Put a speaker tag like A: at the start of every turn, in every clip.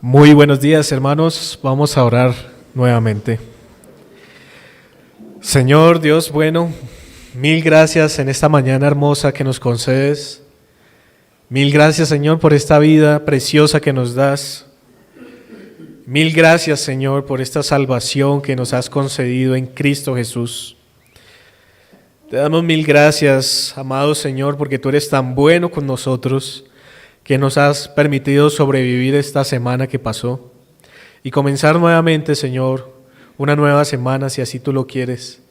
A: Muy buenos días, hermanos. Vamos a orar nuevamente. Señor Dios bueno, mil gracias en esta mañana hermosa que nos concedes. Mil gracias, Señor, por esta vida preciosa que nos das. Mil gracias, Señor, por esta salvación que nos has concedido en Cristo Jesús. Te damos mil gracias, amado Señor, porque tú eres tan bueno con nosotros, que nos has permitido sobrevivir esta semana que pasó y comenzar nuevamente, Señor, una nueva semana, si así tú lo quieres,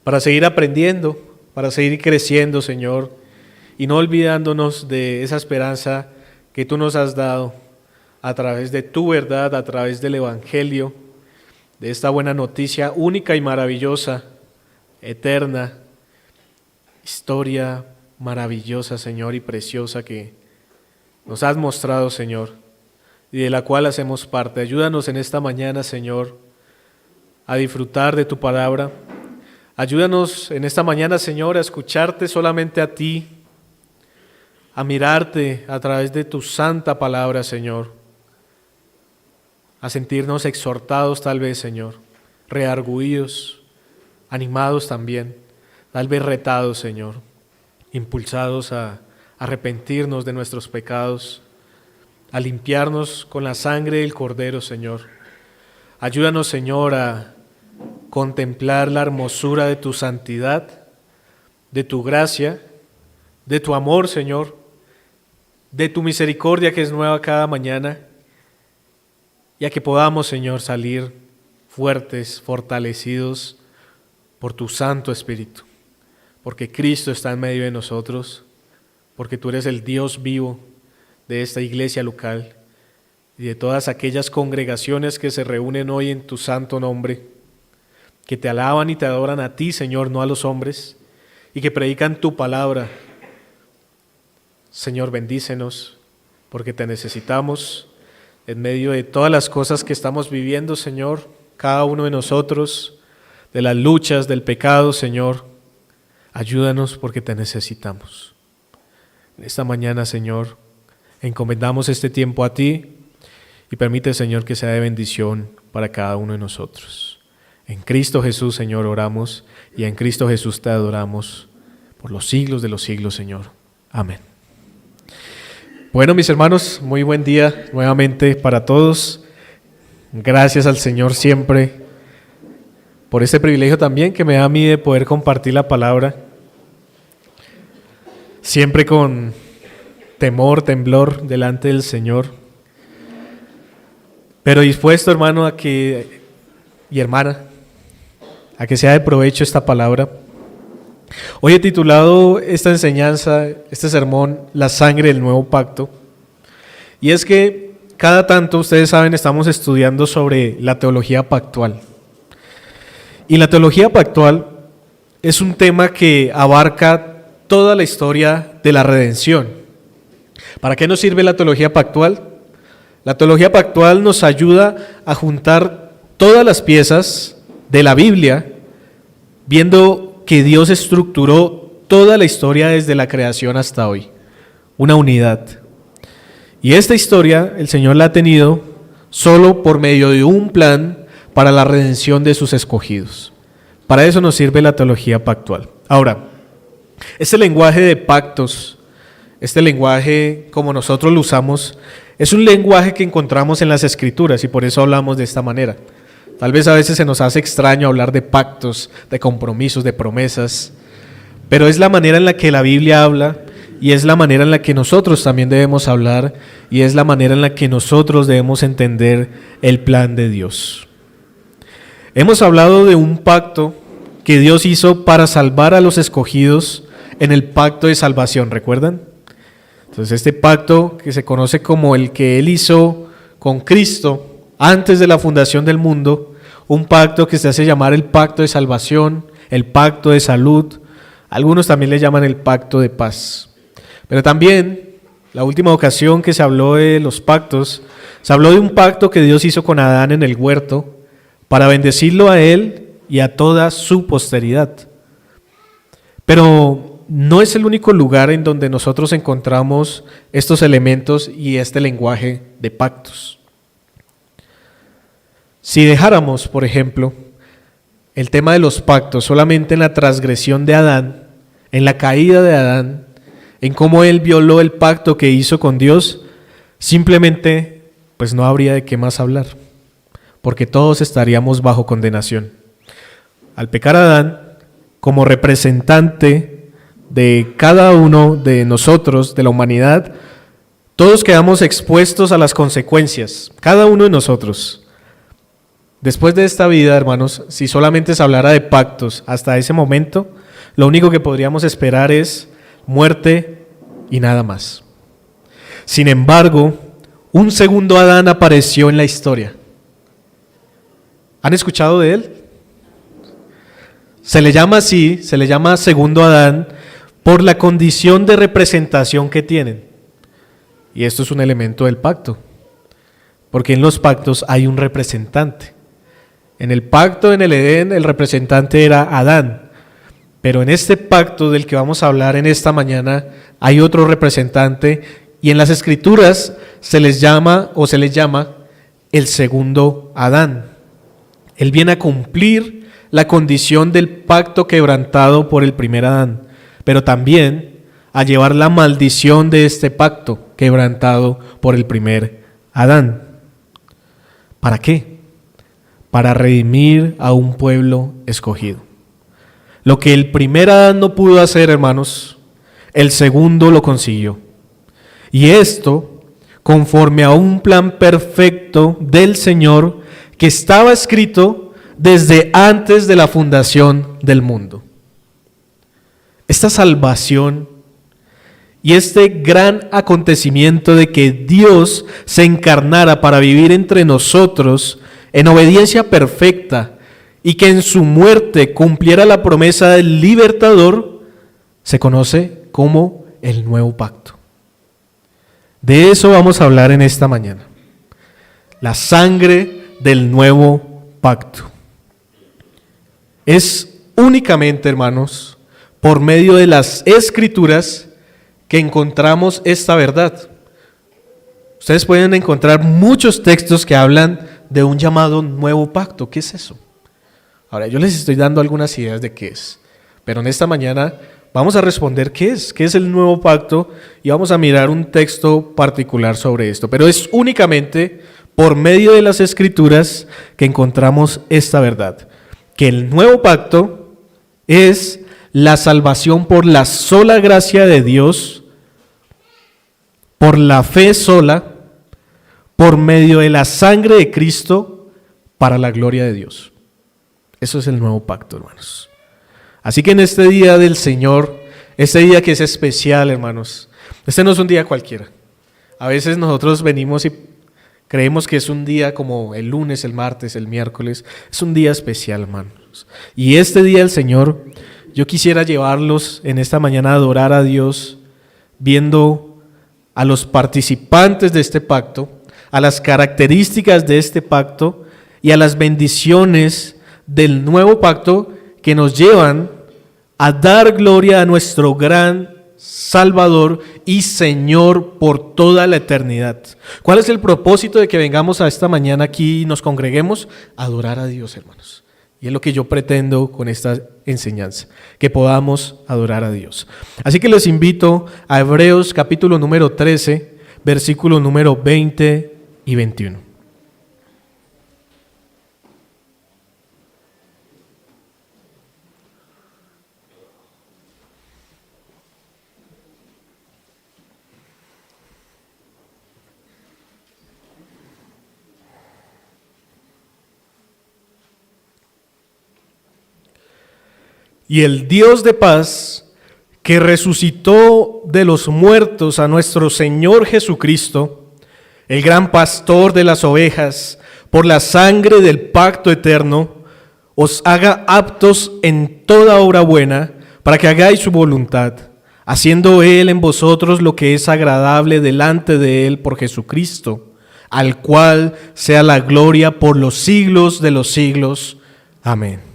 A: para seguir aprendiendo, para seguir creciendo, Señor, y no olvidándonos de esa esperanza que tú nos has dado a través de tu verdad, a través del Evangelio, de esta buena noticia única y maravillosa, eterna, historia maravillosa, Señor, y preciosa que nos has mostrado, Señor, y de la cual hacemos parte. Ayúdanos en esta mañana, Señor, a disfrutar de tu palabra. Ayúdanos en esta mañana, Señor, a escucharte solamente a ti, a mirarte a través de tu santa palabra, Señor, a sentirnos exhortados tal vez, Señor, reargüidos, animados también, tal vez retados, Señor, impulsados a arrepentirnos de nuestros pecados, a limpiarnos con la sangre del Cordero, Señor. Ayúdanos, Señor, a contemplar la hermosura de tu santidad, de tu gracia, de tu amor, Señor, de tu misericordia que es nueva cada mañana, y a que podamos, Señor, salir fuertes, fortalecidos por tu Santo Espíritu, porque Cristo está en medio de nosotros, porque tú eres el Dios vivo de esta iglesia local y de todas aquellas congregaciones que se reúnen hoy en tu santo nombre, que te alaban y te adoran a ti, Señor, no a los hombres, y que predican tu palabra. Señor, bendícenos, porque te necesitamos en medio de todas las cosas que estamos viviendo, Señor, cada uno de nosotros, de las luchas, del pecado, Señor. Ayúdanos porque te necesitamos. En esta mañana, Señor, encomendamos este tiempo a ti y permite, Señor, que sea de bendición para cada uno de nosotros. En Cristo Jesús, Señor, oramos y en Cristo Jesús te adoramos por los siglos de los siglos, Señor. Amén. Bueno, mis hermanos, muy buen día nuevamente para todos. Gracias al Señor siempre por este privilegio también que me da a mí de poder compartir la palabra. Siempre con temor, temblor delante del Señor, pero dispuesto, hermano, y hermana, a que sea de provecho esta palabra. Hoy he titulado esta enseñanza, este sermón, La sangre del nuevo pacto, y es que cada tanto, ustedes saben, estamos estudiando sobre la teología pactual, y la teología pactual es un tema que abarca toda la historia de la redención. ¿Para qué nos sirve la teología pactual? La teología pactual nos ayuda a juntar todas las piezas de la Biblia, viendo que Dios estructuró toda la historia desde la creación hasta hoy, una unidad. Y esta historia el Señor la ha tenido solo por medio de un plan para la redención de sus escogidos. Para eso nos sirve la teología pactual. Ahora, este lenguaje de pactos, este lenguaje como nosotros lo usamos, es un lenguaje que encontramos en las Escrituras y por eso hablamos de esta manera. Tal vez a veces se nos hace extraño hablar de pactos, de compromisos, de promesas, pero es la manera en la que la Biblia habla y es la manera en la que nosotros también debemos hablar y es la manera en la que nosotros debemos entender el plan de Dios. Hemos hablado de un pacto que Dios hizo para salvar a los escogidos en el pacto de salvación, ¿recuerdan? Entonces este pacto que se conoce como el que Él hizo con Cristo antes de la fundación del mundo, un pacto que se hace llamar el pacto de salvación, el pacto de salud, algunos también le llaman el pacto de paz. Pero también, la última ocasión que se habló de los pactos, se habló de un pacto que Dios hizo con Adán en el huerto para bendecirlo a él y a toda su posteridad. Pero no es el único lugar en donde nosotros encontramos estos elementos y este lenguaje de pactos. Si dejáramos, por ejemplo, el tema de los pactos solamente en la transgresión de Adán, en la caída de Adán, en cómo él violó el pacto que hizo con Dios, simplemente pues no habría de qué más hablar, porque todos estaríamos bajo condenación. Al pecar Adán, como representante de cada uno de nosotros, de la humanidad, todos quedamos expuestos a las consecuencias, cada uno de nosotros. Después de esta vida, hermanos, si solamente se hablara de pactos hasta ese momento, lo único que podríamos esperar es muerte y nada más. Sin embargo, un segundo Adán apareció en la historia. ¿Han escuchado de él? Se le llama así, se le llama segundo Adán por la condición de representación que tienen. Y esto es un elemento del pacto, porque en los pactos hay un representante. En el pacto en el Edén el representante era Adán, pero en este pacto del que vamos a hablar en esta mañana hay otro representante y en las Escrituras se les llama el segundo Adán. Él viene a cumplir la condición del pacto quebrantado por el primer Adán, pero también a llevar la maldición de este pacto quebrantado por el primer Adán. ¿Para qué? Para redimir a un pueblo escogido. Lo que el primer Adán no pudo hacer, hermanos, el segundo lo consiguió. Y esto conforme a un plan perfecto del Señor que estaba escrito desde antes de la fundación del mundo. Esta salvación y este gran acontecimiento de que Dios se encarnara para vivir entre nosotros en obediencia perfecta y que en su muerte cumpliera la promesa del libertador, se conoce como el nuevo pacto. De eso vamos a hablar en esta mañana. La sangre del nuevo pacto. Es únicamente, hermanos, por medio de las Escrituras que encontramos esta verdad. Ustedes pueden encontrar muchos textos que hablan de un llamado nuevo pacto. ¿Qué es eso? Ahora, yo les estoy dando algunas ideas de qué es, pero en esta mañana vamos a responder qué es el nuevo pacto y vamos a mirar un texto particular sobre esto. Pero es únicamente por medio de las Escrituras que encontramos esta verdad, que el nuevo pacto es la salvación por la sola gracia de Dios, por la fe sola, por medio de la sangre de Cristo, para la gloria de Dios. Eso es el nuevo pacto, hermanos. Así que en este día del Señor, este día que es especial, hermanos, este no es un día cualquiera. A veces nosotros venimos y creemos que es un día como el lunes, el martes, el miércoles. Es un día especial, hermanos. Y este día del Señor, yo quisiera llevarlos en esta mañana a adorar a Dios, viendo a los participantes de este pacto, a las características de este pacto y a las bendiciones del nuevo pacto que nos llevan a dar gloria a nuestro gran Salvador y Señor por toda la eternidad. ¿Cuál es el propósito de que vengamos a esta mañana aquí y nos congreguemos? Adorar a Dios, hermanos. Y es lo que yo pretendo con esta enseñanza, que podamos adorar a Dios. Así que les invito a Hebreos capítulo número 13, versículos número 20 y 21. Y el Dios de paz, que resucitó de los muertos a nuestro Señor Jesucristo, el gran pastor de las ovejas, por la sangre del pacto eterno, os haga aptos en toda obra buena, para que hagáis su voluntad, haciendo Él en vosotros lo que es agradable delante de Él por Jesucristo, al cual sea la gloria por los siglos de los siglos. Amén.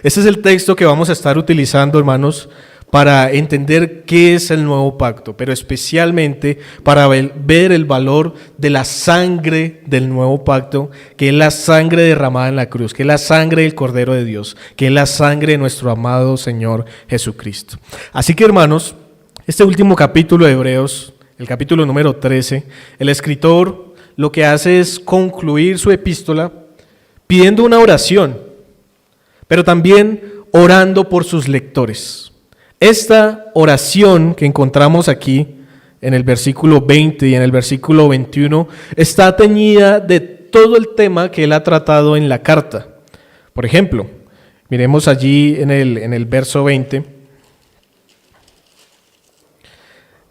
A: Este es el texto que vamos a estar utilizando, hermanos, para entender qué es el nuevo pacto, pero especialmente para ver el valor de la sangre del nuevo pacto, que es la sangre derramada en la cruz, que es la sangre del Cordero de Dios, que es la sangre de nuestro amado Señor Jesucristo. Así que, hermanos, este último capítulo de Hebreos, el capítulo número 13, el escritor lo que hace es concluir su epístola pidiendo una oración, pero también orando por sus lectores. Esta oración que encontramos aquí en el versículo 20 y en el versículo 21 está teñida de todo el tema que él ha tratado en la carta. Por ejemplo, miremos allí en el verso 20.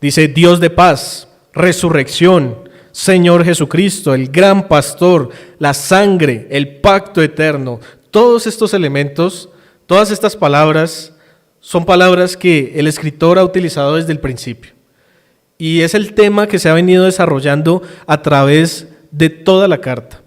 A: Dice: Dios de paz, resurrección, Señor Jesucristo, el gran pastor, la sangre, el pacto eterno. Todos estos elementos, todas estas palabras, son palabras que el escritor ha utilizado desde el principio. Y es el tema que se ha venido desarrollando a través de toda la carta.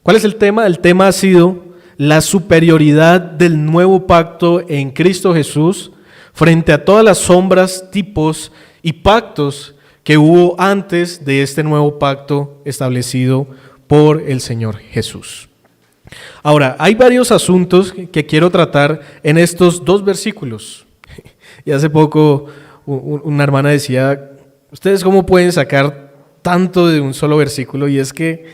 A: ¿Cuál es el tema? El tema ha sido la superioridad del nuevo pacto en Cristo Jesús frente a todas las sombras, tipos y pactos que hubo antes de este nuevo pacto establecido por el Señor Jesús. Ahora, hay varios asuntos que quiero tratar en estos dos versículos. Y hace poco una hermana decía: ¿ustedes cómo pueden sacar tanto de un solo versículo? Y es que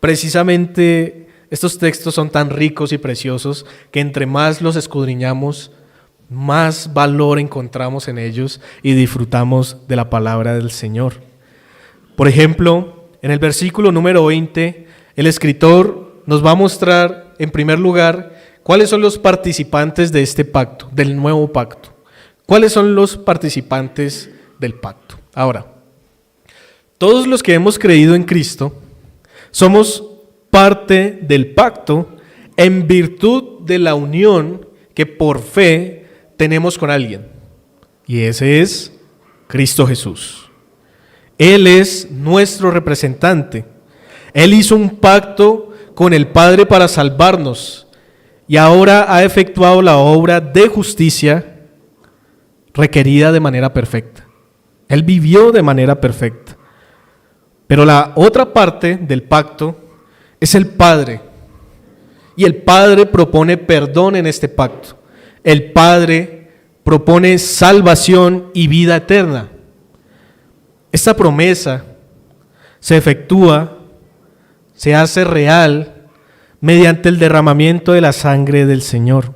A: precisamente estos textos son tan ricos y preciosos que entre más los escudriñamos, más valor encontramos en ellos y disfrutamos de la palabra del Señor. Por ejemplo, en el versículo número 20, el escritor nos va a mostrar, en primer lugar, cuáles son los participantes de este pacto, del nuevo pacto. ¿Cuáles son los participantes del pacto? Ahora, todos los que hemos creído en Cristo somos parte del pacto en virtud de la unión que por fe tenemos con alguien. Y ese es Cristo Jesús. Él es nuestro representante. Él hizo un pacto con el Padre para salvarnos y ahora ha efectuado la obra de justicia requerida de manera perfecta. Él vivió de manera perfecta. Pero la otra parte del pacto es el Padre. Y el Padre propone perdón en este pacto. El Padre propone salvación y vida eterna. Esta promesa se efectúa, se hace real mediante el derramamiento de la sangre del Señor.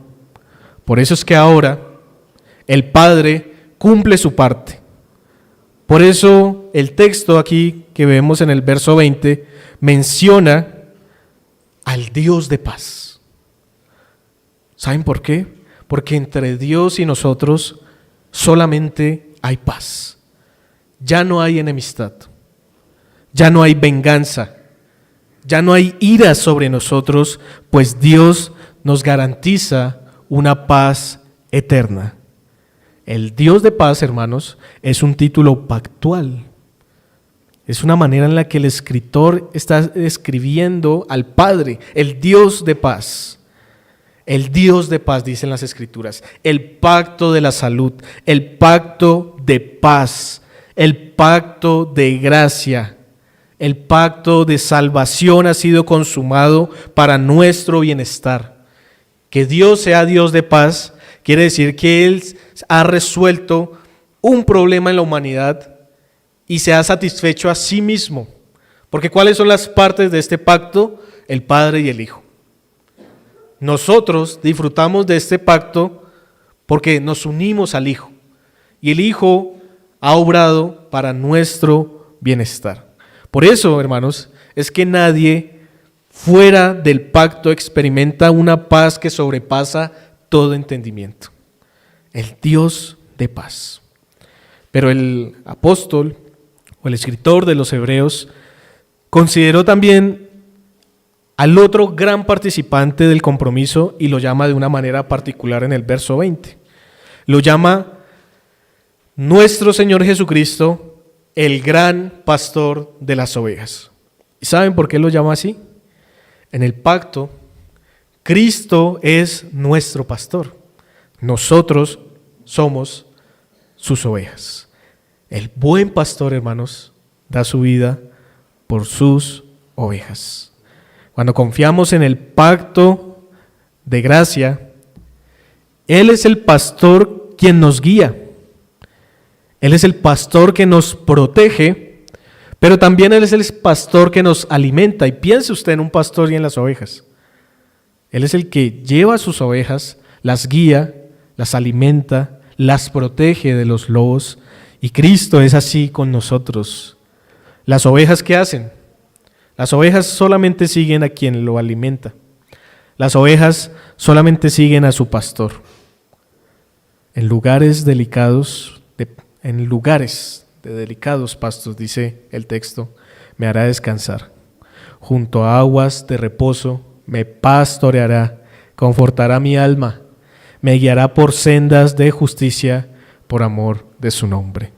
A: Por eso es que ahora el Padre cumple su parte. Por eso el texto aquí que vemos en el verso 20 menciona al Dios de paz. ¿Saben por qué? Porque entre Dios y nosotros solamente hay paz. Ya no hay enemistad, ya no hay venganza, ya no hay ira sobre nosotros, pues Dios nos garantiza una paz eterna. El Dios de paz, hermanos, es un título pactual. Es una manera en la que el escritor está escribiendo al Padre, el Dios de paz. El Dios de paz, dicen las Escrituras, el pacto de la salud, el pacto de paz, el pacto de gracia, el pacto de salvación ha sido consumado para nuestro bienestar. Que Dios sea Dios de paz quiere decir que Él ha resuelto un problema en la humanidad y se ha satisfecho a sí mismo. Porque ¿cuáles son las partes de este pacto? El Padre y el Hijo. Nosotros disfrutamos de este pacto porque nos unimos al Hijo. Y el Hijo ha obrado para nuestro bienestar. Por eso, hermanos, es que nadie fuera del pacto experimenta una paz que sobrepasa todo entendimiento. El Dios de paz. Pero el apóstol o el escritor de los Hebreos consideró también al otro gran participante del compromiso y lo llama de una manera particular en el verso 20. Lo llama nuestro Señor Jesucristo, el gran pastor de las ovejas. ¿Y saben por qué lo llama así? En el pacto, Cristo es nuestro pastor. Nosotros somos sus ovejas. El buen pastor, hermanos, da su vida por sus ovejas. Cuando confiamos en el pacto de gracia, Él es el pastor quien nos guía. Él es el pastor que nos protege, pero también Él es el pastor que nos alimenta. Y piense usted en un pastor y en las ovejas. Él es el que lleva a sus ovejas, las guía, las alimenta, las protege de los lobos. Y Cristo es así con nosotros. ¿Las ovejas qué hacen? Las ovejas solamente siguen a quien lo alimenta. Las ovejas solamente siguen a su pastor. En lugares de delicados pastos, dice el texto, me hará descansar. Junto a aguas de reposo me pastoreará, confortará mi alma, me guiará por sendas de justicia por amor de su nombre.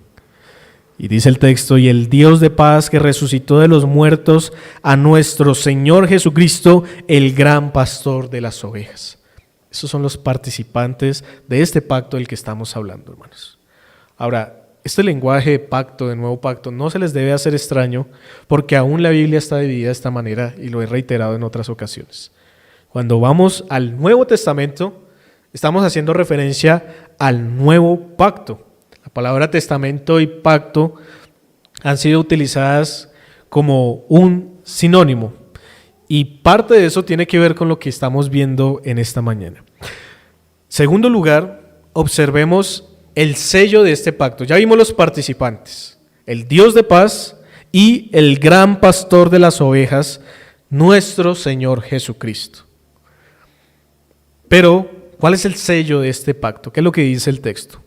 A: Y dice el texto, y el Dios de paz que resucitó de los muertos a nuestro Señor Jesucristo, el gran pastor de las ovejas. Esos son los participantes de este pacto del que estamos hablando, hermanos. Ahora, este lenguaje de pacto, de nuevo pacto, no se les debe hacer extraño porque aún la Biblia está dividida de esta manera y lo he reiterado en otras ocasiones. Cuando vamos al Nuevo Testamento, estamos haciendo referencia al nuevo pacto. La palabra testamento y pacto han sido utilizadas como un sinónimo y parte de eso tiene que ver con lo que estamos viendo en esta mañana. Segundo lugar, observemos el sello de este pacto. Ya vimos los participantes, el Dios de paz y el gran pastor de las ovejas, nuestro Señor Jesucristo. Pero, ¿cuál es el sello de este pacto? ¿Qué es lo que dice el texto?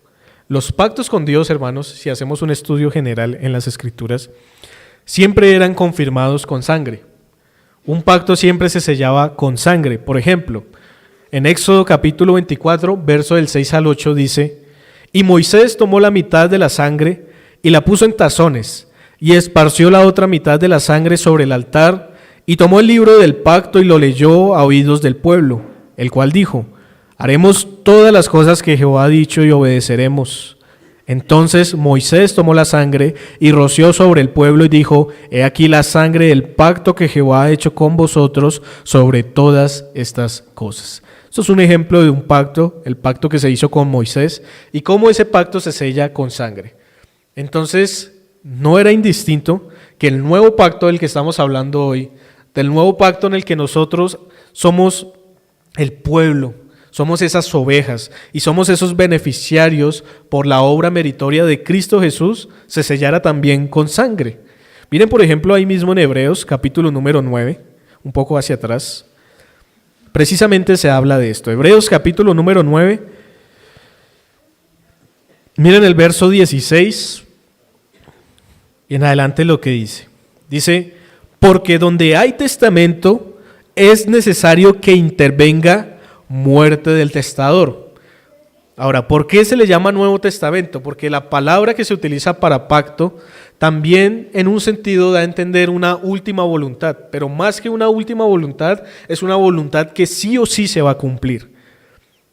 A: Los pactos con Dios, hermanos, si hacemos un estudio general en las Escrituras, siempre eran confirmados con sangre. Un pacto siempre se sellaba con sangre. Por ejemplo, en Éxodo capítulo 24, verso del 6 al 8 dice: y Moisés tomó la mitad de la sangre y la puso en tazones, y esparció la otra mitad de la sangre sobre el altar, y tomó el libro del pacto y lo leyó a oídos del pueblo, el cual dijo: haremos todas las cosas que Jehová ha dicho y obedeceremos. Entonces Moisés tomó la sangre y roció sobre el pueblo y dijo: he aquí la sangre del pacto que Jehová ha hecho con vosotros sobre todas estas cosas. Esto es un ejemplo de un pacto, el pacto que se hizo con Moisés y cómo ese pacto se sella con sangre. Entonces, no era indistinto que el nuevo pacto del que estamos hablando hoy, del nuevo pacto en el que nosotros somos el pueblo, somos esas ovejas y somos esos beneficiarios por la obra meritoria de Cristo Jesús, se sellara también con sangre. Miren, por ejemplo, ahí mismo en Hebreos, capítulo número 9, un poco hacia atrás. Precisamente se habla de esto. Hebreos capítulo número 9. Miren el verso 16 y en adelante lo que dice. Dice: porque donde hay testamento es necesario que intervenga muerte del testador. Ahora, ¿por qué se le llama Nuevo Testamento? Porque la palabra que se utiliza para pacto también en un sentido da a entender una última voluntad, pero más que una última voluntad, es una voluntad que sí o sí se va a cumplir.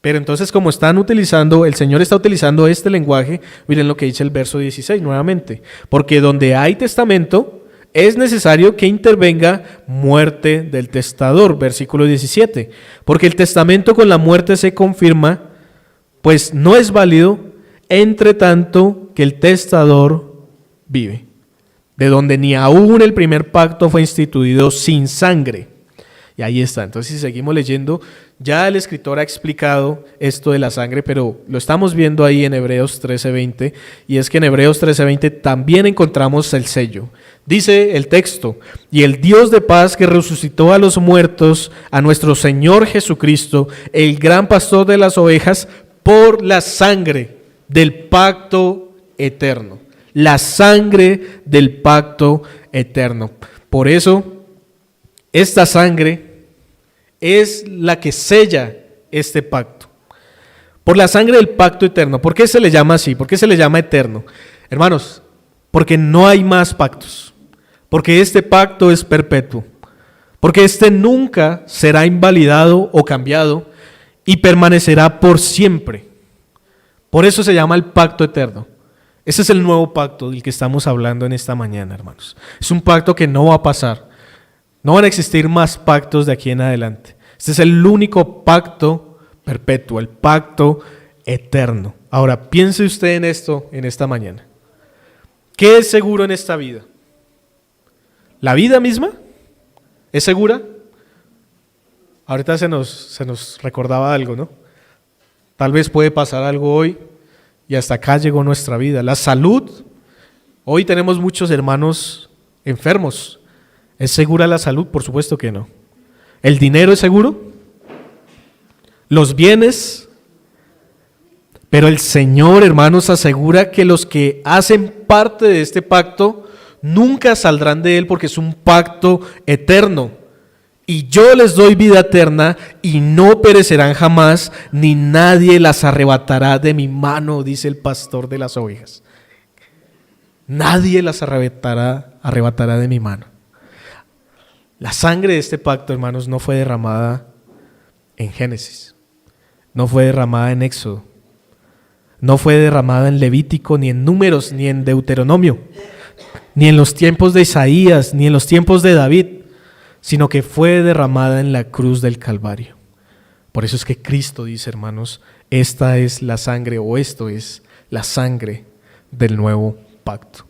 A: Pero entonces, como el Señor está utilizando este lenguaje, miren lo que dice el verso 16 nuevamente: porque donde hay testamento es necesario que intervenga muerte del testador. Versículo 17: porque el testamento con la muerte se confirma, pues no es válido entre tanto que el testador vive, de donde ni aún el primer pacto fue instituido sin sangre. Y ahí está. Entonces, si seguimos leyendo, ya el escritor ha explicado esto de la sangre, pero lo estamos viendo ahí en Hebreos 13:20, y es que en Hebreos 13:20 también encontramos el sello. Dice el texto: y el Dios de paz que resucitó a los muertos, a nuestro Señor Jesucristo, el gran pastor de las ovejas, por la sangre del pacto eterno. La sangre del pacto eterno. Por eso, esta sangre es la que sella este pacto. Por la sangre del pacto eterno. ¿Por qué se le llama así? ¿Por qué se le llama eterno? Hermanos, porque no hay más pactos. Porque este pacto es perpetuo. Porque este nunca será invalidado o cambiado y permanecerá por siempre. Por eso se llama el pacto eterno. Ese es el nuevo pacto del que estamos hablando en esta mañana, hermanos. Es un pacto que no va a pasar. No van a existir más pactos de aquí en adelante. Este es el único pacto perpetuo, el pacto eterno. Ahora, piense usted en esto en esta mañana. ¿Qué es seguro en esta vida? ¿La vida misma? ¿Es segura? Ahorita se nos recordaba algo, ¿no? Tal vez puede pasar algo hoy y hasta acá llegó nuestra vida. La salud, hoy tenemos muchos hermanos enfermos. ¿Es segura la salud? Por supuesto que no. ¿El dinero es seguro? ¿Los bienes? Pero el Señor, hermanos, asegura que los que hacen parte de este pacto nunca saldrán de él porque es un pacto eterno. Y yo les doy vida eterna y no perecerán jamás, ni nadie las arrebatará de mi mano, dice el pastor de las ovejas. Nadie las arrebatará de mi mano. La sangre de este pacto, hermanos, no fue derramada en Génesis, no fue derramada en Éxodo, no fue derramada en Levítico, ni en Números, ni en Deuteronomio, ni en los tiempos de Isaías, ni en los tiempos de David, sino que fue derramada en la cruz del Calvario. Por eso es que Cristo dice, hermanos, esta es la sangre, o esto es la sangre del nuevo pacto.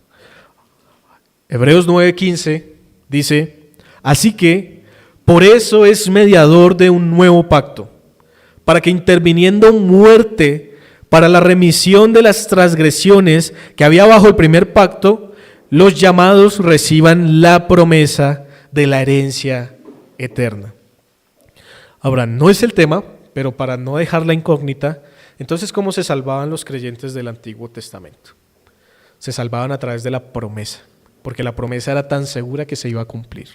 A: Hebreos 9:15 dice: así que, por eso es mediador de un nuevo pacto, para que interviniendo muerte para la remisión de las transgresiones que había bajo el primer pacto, los llamados reciban la promesa de la herencia eterna. Ahora, no es el tema, pero para no dejar la incógnita, entonces, ¿cómo se salvaban los creyentes del Antiguo Testamento? Se salvaban a través de la promesa, porque la promesa era tan segura que se iba a cumplir.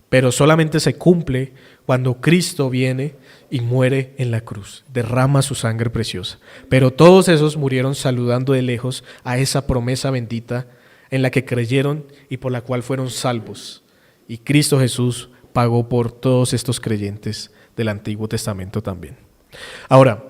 A: Pero solamente se cumple cuando Cristo viene y muere en la cruz, derrama su sangre preciosa. Pero todos esos murieron saludando de lejos a esa promesa bendita en la que creyeron y por la cual fueron salvos. Y Cristo Jesús pagó por todos estos creyentes del Antiguo Testamento también. Ahora,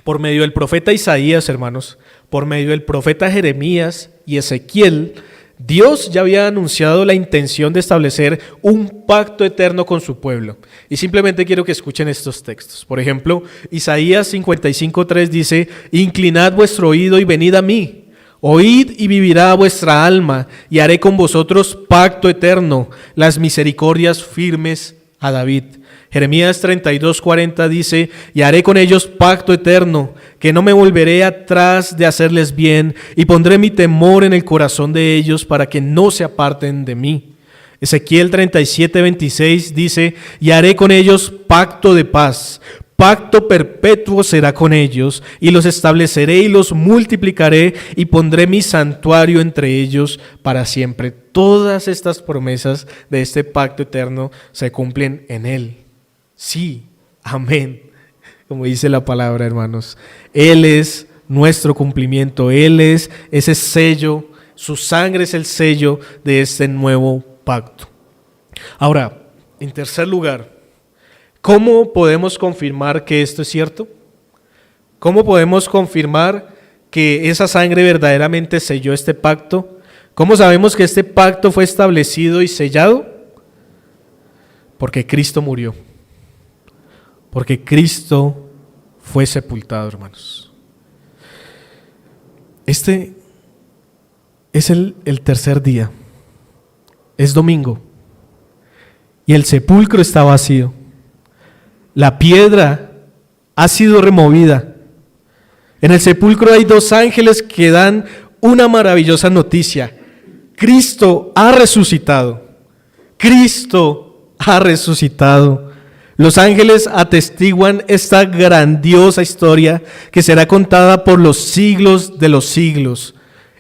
A: por medio del profeta Isaías, hermanos, por medio del profeta Jeremías y Ezequiel, Dios ya había anunciado la intención de establecer un pacto eterno con su pueblo. Y simplemente quiero que escuchen estos textos. Por ejemplo, Isaías 55:3 dice: inclinad vuestro oído y venid a mí. Oíd y vivirá vuestra alma, y haré con vosotros pacto eterno, las misericordias firmes a David. Jeremías 32:40 dice: y haré con ellos pacto eterno, que no me volveré atrás de hacerles bien, y pondré mi temor en el corazón de ellos para que no se aparten de mí. Ezequiel 37:26 dice: y haré con ellos pacto de paz. Pacto perpetuo será con ellos, y los estableceré y los multiplicaré, y pondré mi santuario entre ellos para siempre. Todas estas promesas de este pacto eterno se cumplen en Él. Sí, amén. Como dice la palabra, hermanos. Él es nuestro cumplimiento, Él es ese sello, su sangre es el sello de este nuevo pacto. Ahora, en tercer lugar, ¿cómo podemos confirmar que esto es cierto? ¿Cómo podemos confirmar que esa sangre verdaderamente selló este pacto? ¿Cómo sabemos que este pacto fue establecido y sellado? Porque Cristo murió. Porque Cristo fue sepultado, hermanos. Este es el tercer día. Es domingo. Y el sepulcro está vacío. La piedra ha sido removida. En el sepulcro hay dos ángeles que dan una maravillosa noticia. Cristo ha resucitado. Cristo ha resucitado. Los ángeles atestiguan esta grandiosa historia que será contada por los siglos de los siglos.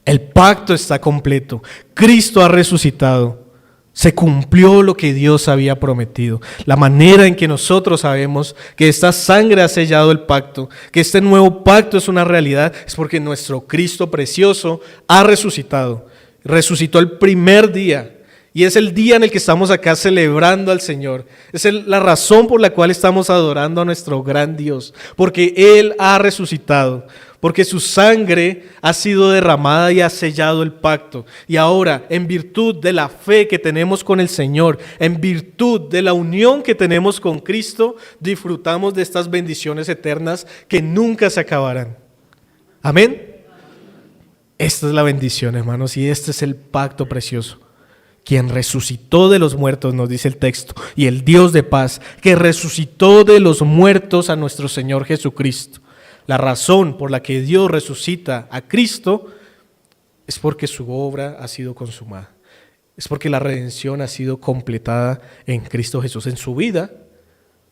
A: El pacto está completo. Cristo ha resucitado. Se cumplió lo que Dios había prometido. La manera en que nosotros sabemos que esta sangre ha sellado el pacto, que este nuevo pacto es una realidad, es porque nuestro Cristo precioso ha resucitado. Resucitó el primer día y es el día en el que estamos acá celebrando al Señor. Es la razón por la cual estamos adorando a nuestro gran Dios, porque Él ha resucitado. porque su sangre ha sido derramada y ha sellado el pacto. Y ahora, en virtud de la fe que tenemos con el Señor, en virtud de la unión que tenemos con Cristo, disfrutamos de estas bendiciones eternas que nunca se acabarán. Amén. Esta es la bendición, hermanos, y este es el pacto precioso. Quien resucitó de los muertos, nos dice el texto, y el Dios de paz, que resucitó de los muertos a nuestro Señor Jesucristo. La razón por la que Dios resucita a Cristo es porque su obra ha sido consumada. Es porque la redención ha sido completada en Cristo Jesús, en su vida,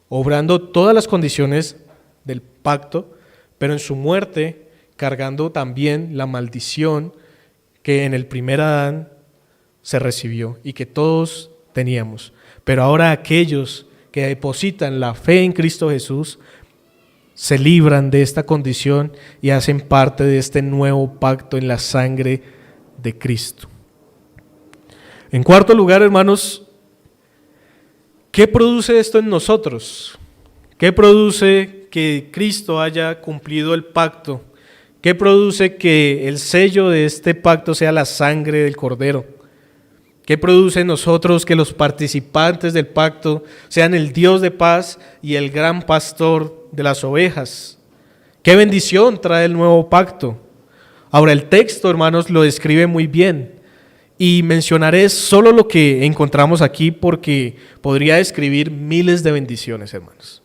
A: obrando todas las condiciones del pacto, pero en su muerte cargando también la maldición que en el primer Adán se recibió y que todos teníamos. Pero ahora aquellos que depositan la fe en Cristo Jesús se libran de esta condición y hacen parte de este nuevo pacto en la sangre de Cristo. En cuarto lugar, hermanos, ¿qué produce esto en nosotros? ¿Qué produce que Cristo haya cumplido el pacto? ¿Qué produce que el sello de este pacto sea la sangre del Cordero? ¿Qué produce en nosotros que los participantes del pacto sean el Dios de paz y el gran pastor de las ovejas? ¿Qué bendición trae el nuevo pacto? Ahora el texto, hermanos, lo describe muy bien y mencionaré solo lo que encontramos aquí porque podría describir miles de bendiciones, hermanos.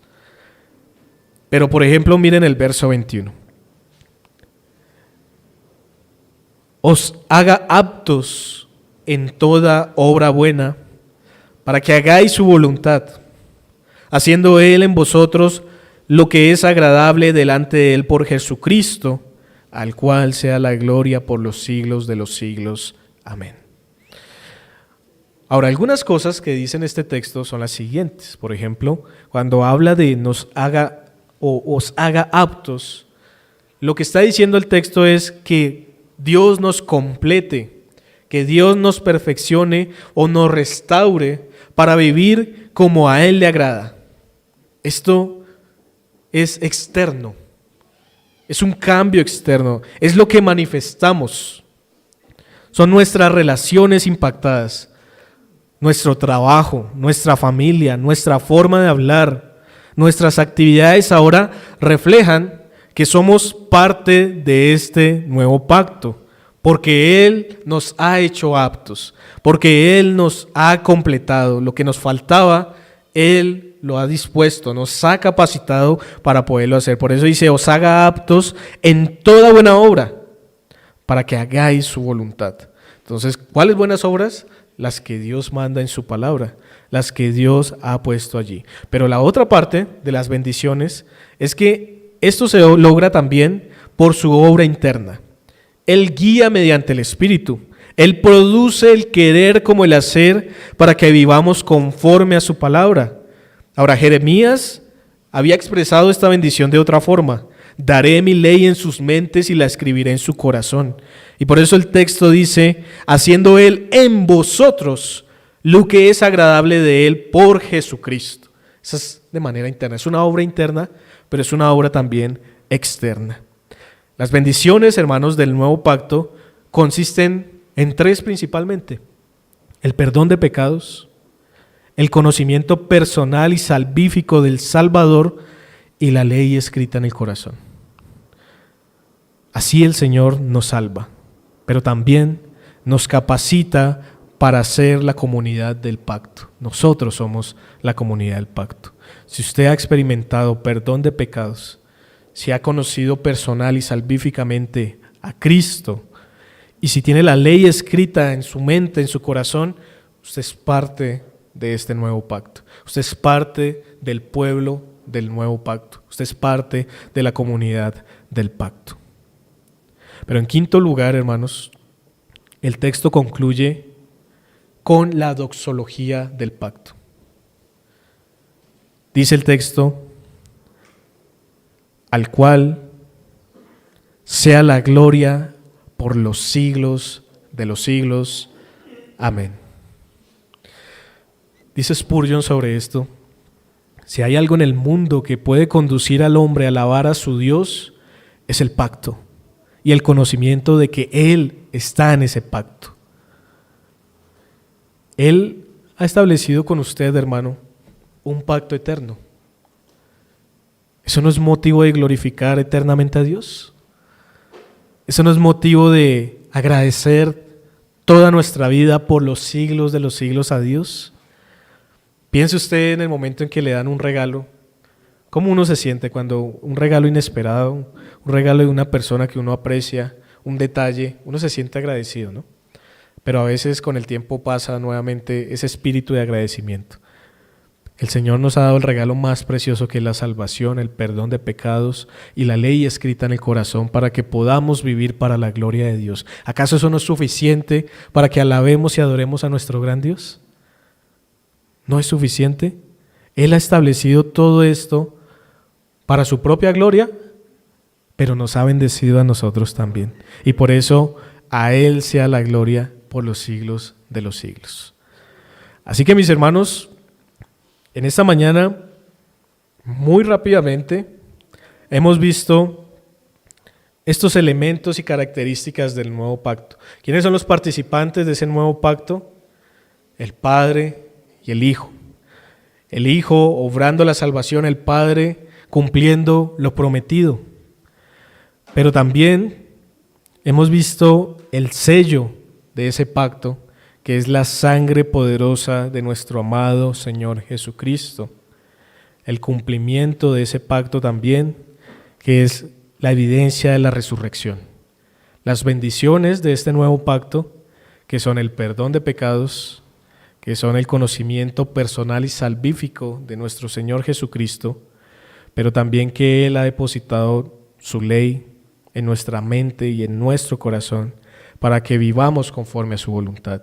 A: Pero por ejemplo, miren el verso 21. Os haga aptos en toda obra buena, para que hagáis su voluntad, haciendo Él en vosotros lo que es agradable delante de Él por Jesucristo, al cual sea la gloria por los siglos de los siglos. Amén. Ahora, algunas cosas que dice en este texto son las siguientes. Por ejemplo, cuando habla de nos haga o os haga aptos, lo que está diciendo el texto es que Dios nos complete, que Dios nos perfeccione o nos restaure para vivir como a Él le agrada. Esto es externo, es un cambio externo, es lo que manifestamos. Son nuestras relaciones impactadas, nuestro trabajo, nuestra familia, nuestra forma de hablar, nuestras actividades ahora reflejan que somos parte de este nuevo pacto, porque Él nos ha hecho aptos, porque Él nos ha completado. Lo que nos faltaba, Él lo ha dispuesto, nos ha capacitado para poderlo hacer. Por eso dice, os haga aptos en toda buena obra, para que hagáis su voluntad. Entonces, ¿cuáles buenas obras? Las que Dios manda en su palabra, las que Dios ha puesto allí. Pero la otra parte de las bendiciones es que esto se logra también por su obra interna. Él guía mediante el Espíritu. Él produce el querer como el hacer para que vivamos conforme a su palabra. Ahora, Jeremías había expresado esta bendición de otra forma. Daré mi ley en sus mentes y la escribiré en su corazón. Y por eso el texto dice, haciendo Él en vosotros lo que es agradable de Él por Jesucristo. Esa es de manera interna. Es una obra interna, pero es una obra también externa. Las bendiciones, hermanos, del nuevo pacto consisten en tres principalmente: el perdón de pecados, el conocimiento personal y salvífico del Salvador y la ley escrita en el corazón. Así el Señor nos salva, pero también nos capacita para ser la comunidad del pacto. Nosotros somos la comunidad del pacto. Si usted ha experimentado perdón de pecados, si ha conocido personal y salvíficamente a Cristo, y si tiene la ley escrita en su mente, en su corazón, usted es parte de este nuevo pacto. Usted es parte del pueblo del nuevo pacto. Usted es parte de la comunidad del pacto. Pero en quinto lugar, hermanos, el texto concluye con la doxología del pacto. Dice el texto, al cual sea la gloria por los siglos de los siglos. Amén. Dice Spurgeon sobre esto, si hay algo en el mundo que puede conducir al hombre a alabar a su Dios, es el pacto y el conocimiento de que Él está en ese pacto. Él ha establecido con usted, hermano, un pacto eterno. ¿Eso no es motivo de glorificar eternamente a Dios? ¿Eso no es motivo de agradecer toda nuestra vida por los siglos de los siglos a Dios? Piense usted en el momento en que le dan un regalo. ¿Cómo uno se siente cuando un regalo inesperado, un regalo de una persona que uno aprecia, un detalle, uno se siente agradecido, ¿no? Pero a veces con el tiempo pasa nuevamente ese espíritu de agradecimiento. El Señor nos ha dado el regalo más precioso que es la salvación, el perdón de pecados y la ley escrita en el corazón para que podamos vivir para la gloria de Dios. ¿Acaso eso no es suficiente para que alabemos y adoremos a nuestro gran Dios? ¿No es suficiente? Él ha establecido todo esto para su propia gloria, pero nos ha bendecido a nosotros también. Y por eso a Él sea la gloria por los siglos de los siglos. Así que, mis hermanos, en esta mañana, muy rápidamente, hemos visto estos elementos y características del nuevo pacto. ¿Quiénes son los participantes de ese nuevo pacto? El Padre y el Hijo. El Hijo obrando la salvación, el Padre cumpliendo lo prometido. Pero también hemos visto el sello de ese pacto, que es la sangre poderosa de nuestro amado Señor Jesucristo. El cumplimiento de ese pacto también, que es la evidencia de la resurrección. Las bendiciones de este nuevo pacto, que son el perdón de pecados, que son el conocimiento personal y salvífico de nuestro Señor Jesucristo, pero también que Él ha depositado su ley en nuestra mente y en nuestro corazón para que vivamos conforme a su voluntad.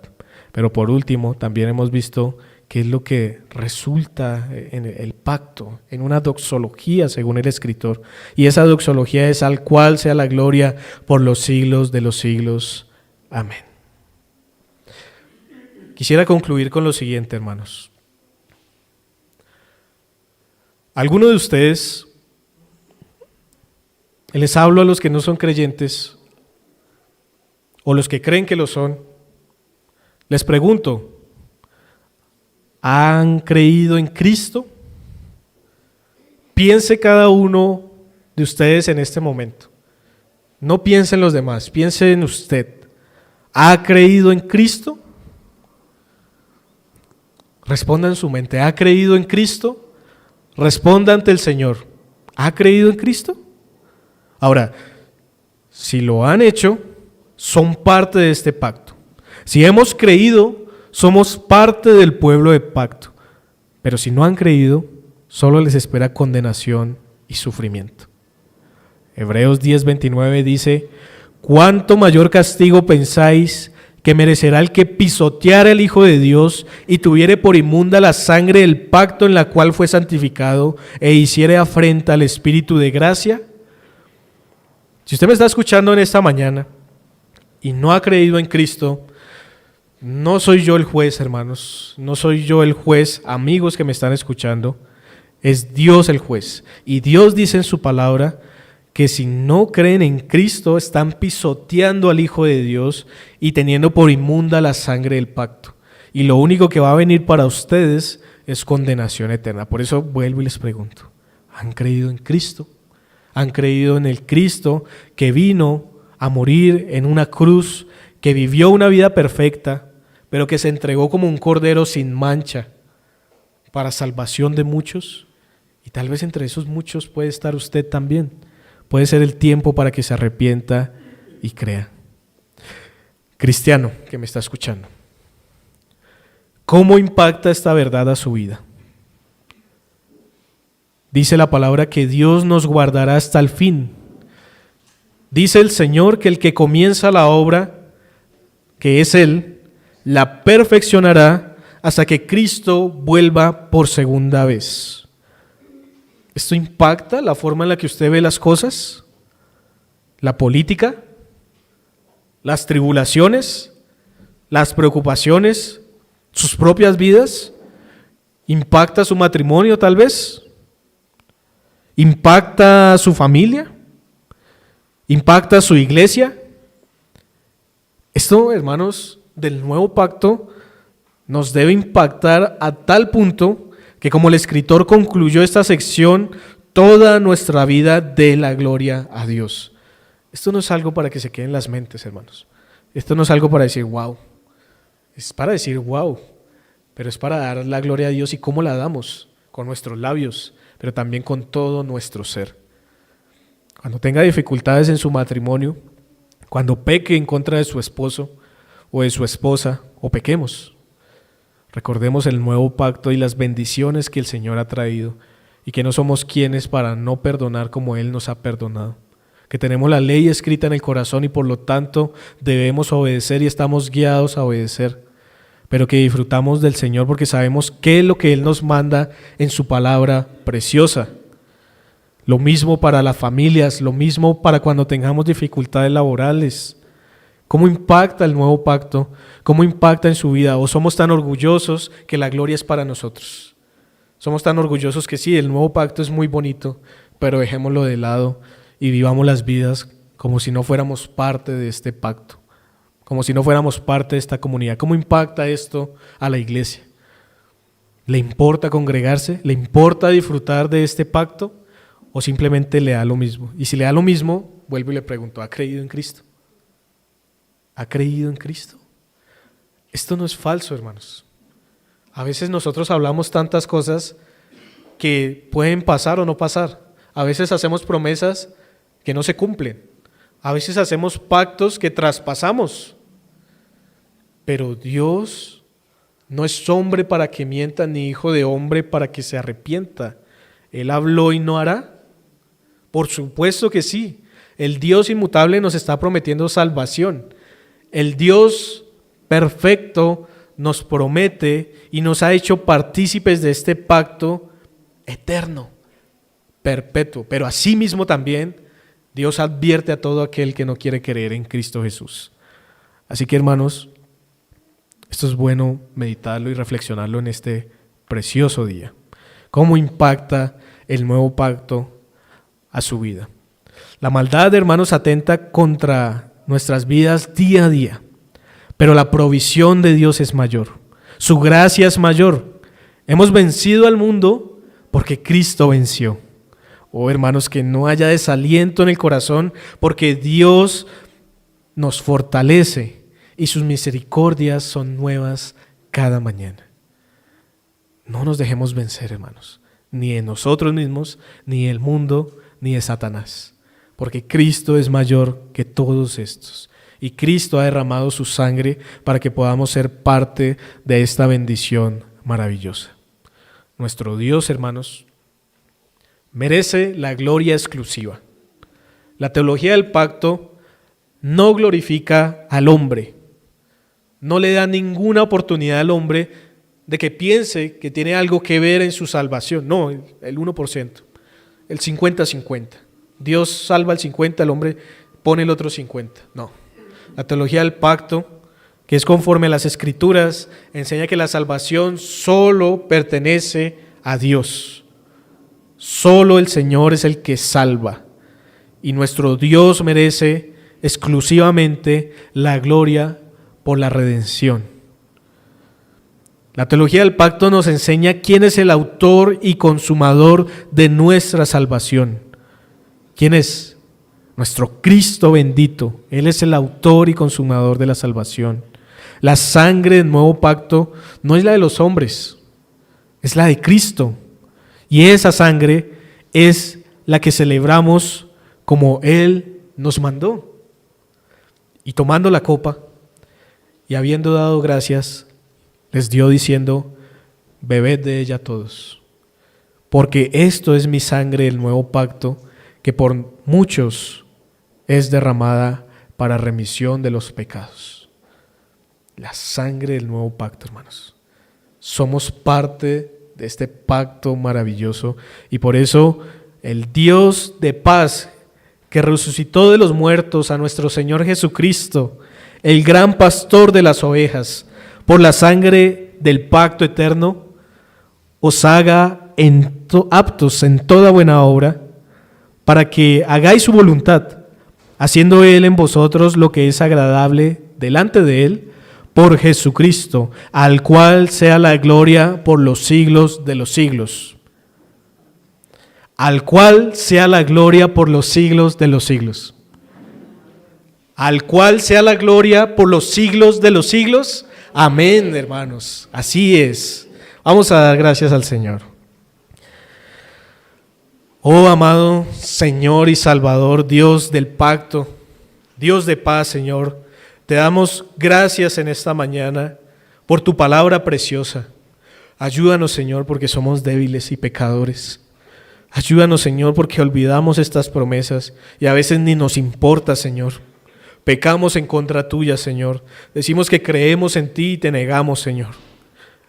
A: Pero por último, también hemos visto qué es lo que resulta en el pacto, en una doxología según el escritor. Y esa doxología es: al cual sea la gloria por los siglos de los siglos. Amén. Quisiera concluir con lo siguiente, hermanos. ¿Alguno de ustedes, les hablo a los que no son creyentes o los que creen que lo son, les pregunto, ¿han creído en Cristo? Piense cada uno de ustedes en este momento. No piense en los demás, piense en usted. ¿Ha creído en Cristo? Responda en su mente, ¿ha creído en Cristo? Responda ante el Señor, ¿ha creído en Cristo? Ahora, si lo han hecho, son parte de este pacto. Si hemos creído, somos parte del pueblo de pacto. Pero si no han creído, solo les espera condenación y sufrimiento. Hebreos 10:29 dice: ¿cuánto mayor castigo pensáis que merecerá el que pisoteara al Hijo de Dios y tuviere por inmunda la sangre del pacto en la cual fue santificado e hiciere afrenta al Espíritu de gracia? Si usted me está escuchando en esta mañana y no ha creído en Cristo, no soy yo el juez, hermanos, no soy yo el juez, amigos que me están escuchando, es Dios el juez. Y Dios dice en su palabra que si no creen en Cristo, están pisoteando al Hijo de Dios y teniendo por inmunda la sangre del pacto. Y lo único que va a venir para ustedes es condenación eterna. Por eso vuelvo y les pregunto, ¿han creído en Cristo? ¿Han creído en el Cristo que vino a morir en una cruz, que vivió una vida perfecta, pero que se entregó como un cordero sin mancha para salvación de muchos? Y tal vez entre esos muchos puede estar usted también. Puede ser el tiempo para que se arrepienta y crea. Cristiano que me está escuchando, ¿cómo impacta esta verdad a su vida? Dice la palabra que Dios nos guardará hasta el fin. Dice el Señor que el que comienza la obra, que es Él, la perfeccionará hasta que Cristo vuelva por segunda vez. ¿Esto impacta la forma en la que usted ve las cosas? ¿La política? ¿Las tribulaciones? ¿Las preocupaciones? ¿Sus propias vidas? ¿Impacta su matrimonio tal vez? ¿Impacta su familia? ¿Impacta a su iglesia? Esto, hermanos, del nuevo pacto nos debe impactar a tal punto que, como el escritor concluyó esta sección, toda nuestra vida dé la gloria a Dios. Esto no es algo para que se quede en las mentes, hermanos. Esto no es algo para decir wow. Es para decir wow, pero es para dar la gloria a Dios. ¿Y cómo la damos? Con nuestros labios, pero también con todo nuestro ser. Cuando tenga dificultades en su matrimonio, cuando peque en contra de su esposo o de su esposa, o pequemos, recordemos el nuevo pacto y las bendiciones que el Señor ha traído y que no somos quienes para no perdonar como Él nos ha perdonado. Que tenemos la ley escrita en el corazón y por lo tanto debemos obedecer y estamos guiados a obedecer. Pero que disfrutamos del Señor porque sabemos qué es lo que Él nos manda en su palabra preciosa. Lo mismo para las familias, lo mismo para cuando tengamos dificultades laborales. ¿Cómo impacta el nuevo pacto? ¿Cómo impacta en su vida? ¿O somos tan orgullosos que la gloria es para nosotros? Somos tan orgullosos que sí, el nuevo pacto es muy bonito, pero dejémoslo de lado y vivamos las vidas como si no fuéramos parte de este pacto, como si no fuéramos parte de esta comunidad. ¿Cómo impacta esto a la iglesia? ¿Le importa congregarse? ¿Le importa disfrutar de este pacto? ¿O simplemente le da lo mismo? Y si le da lo mismo, vuelvo y le pregunto, ¿ha creído en Cristo? ¿Ha creído en Cristo? Esto no es falso, hermanos. A veces nosotros hablamos tantas cosas que pueden pasar o no pasar. A veces hacemos promesas que no se cumplen. A veces hacemos pactos que traspasamos. Pero Dios no es hombre para que mienta, ni hijo de hombre para que se arrepienta. ¿Él habló y no hará? Por supuesto que sí. El Dios inmutable nos está prometiendo salvación. El Dios perfecto nos promete y nos ha hecho partícipes de este pacto eterno, perpetuo. Pero asimismo también Dios advierte a todo aquel que no quiere creer en Cristo Jesús. Así que, hermanos, esto es bueno meditarlo y reflexionarlo en este precioso día. ¿Cómo impacta el nuevo pacto a su vida? La maldad, hermanos, atenta contra nuestras vidas día a día, pero la provisión de Dios es mayor, su gracia es mayor. Hemos vencido al mundo porque Cristo venció. Oh, hermanos, que no haya desaliento en el corazón, porque Dios nos fortalece y sus misericordias son nuevas cada mañana. No nos dejemos vencer, hermanos, ni de nosotros mismos, ni del mundo, ni de Satanás. Porque Cristo es mayor que todos estos. Y Cristo ha derramado su sangre para que podamos ser parte de esta bendición maravillosa. Nuestro Dios, hermanos, merece la gloria exclusiva. La teología del pacto no glorifica al hombre. No le da ninguna oportunidad al hombre de que piense que tiene algo que ver en su salvación. No, el 1%, el 50-50. Dios salva el 50, el hombre pone el otro 50. No. La teología del pacto, que es conforme a las Escrituras, enseña que la salvación solo pertenece a Dios. Solo el Señor es el que salva. Y nuestro Dios merece exclusivamente la gloria por la redención. La teología del pacto nos enseña quién es el autor y consumador de nuestra salvación. ¿Quién es? Nuestro Cristo bendito. Él es el autor y consumador de la salvación. La sangre del nuevo pacto no es la de los hombres, es la de Cristo. Y esa sangre es la que celebramos como Él nos mandó. Y tomando la copa y habiendo dado gracias, les dio diciendo: bebed de ella todos, porque esto es mi sangre del nuevo pacto, que por muchos es derramada para remisión de los pecados. La sangre del nuevo pacto, hermanos. Somos parte de este pacto maravilloso y por eso el Dios de paz, que resucitó de los muertos a nuestro Señor Jesucristo, el gran pastor de las ovejas, por la sangre del pacto eterno, os haga aptos en toda buena obra, para que hagáis su voluntad, haciendo Él en vosotros lo que es agradable delante de Él, por Jesucristo, al cual sea la gloria por los siglos de los siglos. Al cual sea la gloria por los siglos de los siglos. Al cual sea la gloria por los siglos de los siglos. Amén, hermanos. Así es. Vamos a dar gracias al Señor. Oh amado Señor y Salvador, Dios del pacto, Dios de paz, Señor, te damos gracias en esta mañana por tu palabra preciosa. Ayúdanos, Señor, porque somos débiles y pecadores. Ayúdanos, Señor, porque olvidamos estas promesas y a veces ni nos importa, Señor. Pecamos en contra tuya, Señor. Decimos que creemos en ti y te negamos, Señor.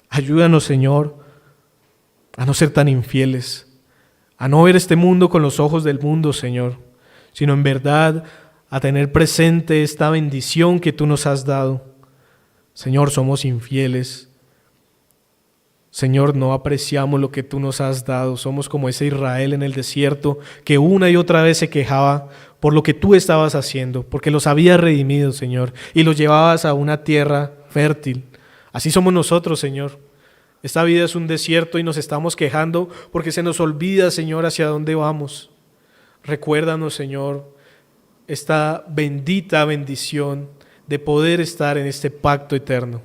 A: Ayúdanos, Señor, a no ser tan infieles, a no ver este mundo con los ojos del mundo, Señor, sino en verdad a tener presente esta bendición que tú nos has dado. Señor, somos infieles. Señor, no apreciamos lo que tú nos has dado. Somos como ese Israel en el desierto que una y otra vez se quejaba por lo que tú estabas haciendo, porque los habías redimido, Señor, y los llevabas a una tierra fértil. Así somos nosotros, Señor. Esta vida es un desierto y nos estamos quejando porque se nos olvida, Señor, hacia dónde vamos. Recuérdanos, Señor, esta bendita bendición de poder estar en este pacto eterno,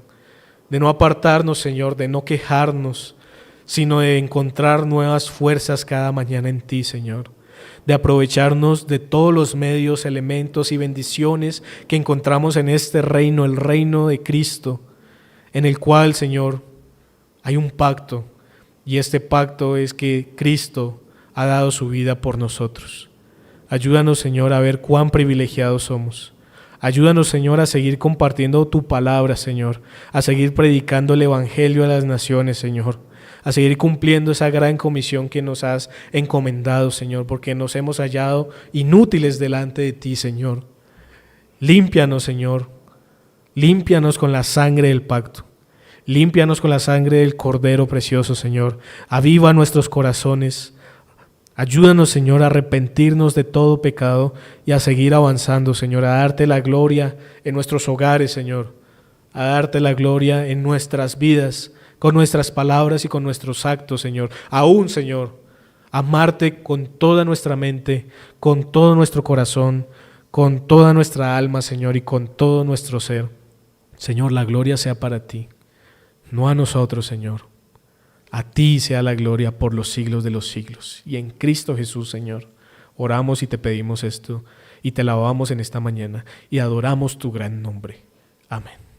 A: de no apartarnos, Señor, de no quejarnos, sino de encontrar nuevas fuerzas cada mañana en ti, Señor, de aprovecharnos de todos los medios, elementos y bendiciones que encontramos en este reino, el reino de Cristo, en el cual, Señor, hay un pacto, y este pacto es que Cristo ha dado su vida por nosotros. Ayúdanos, Señor, a ver cuán privilegiados somos. Ayúdanos, Señor, a seguir compartiendo tu palabra, Señor, a seguir predicando el evangelio a las naciones, Señor, a seguir cumpliendo esa gran comisión que nos has encomendado, Señor, porque nos hemos hallado inútiles delante de ti, Señor. Límpianos, Señor, límpianos con la sangre del pacto. Límpianos con la sangre del Cordero precioso, Señor. Aviva nuestros corazones. Ayúdanos, Señor, a arrepentirnos de todo pecado y a seguir avanzando, Señor, a darte la gloria en nuestros hogares, Señor, a darte la gloria en nuestras vidas, con nuestras palabras y con nuestros actos, Señor. Aún, Señor, amarte con toda nuestra mente, con todo nuestro corazón, con toda nuestra alma, Señor, y con todo nuestro ser. Señor, la gloria sea para ti. No a nosotros, Señor. A ti sea la gloria por los siglos de los siglos. Y en Cristo Jesús, Señor, oramos y te pedimos esto y te alabamos en esta mañana y adoramos tu gran nombre. Amén.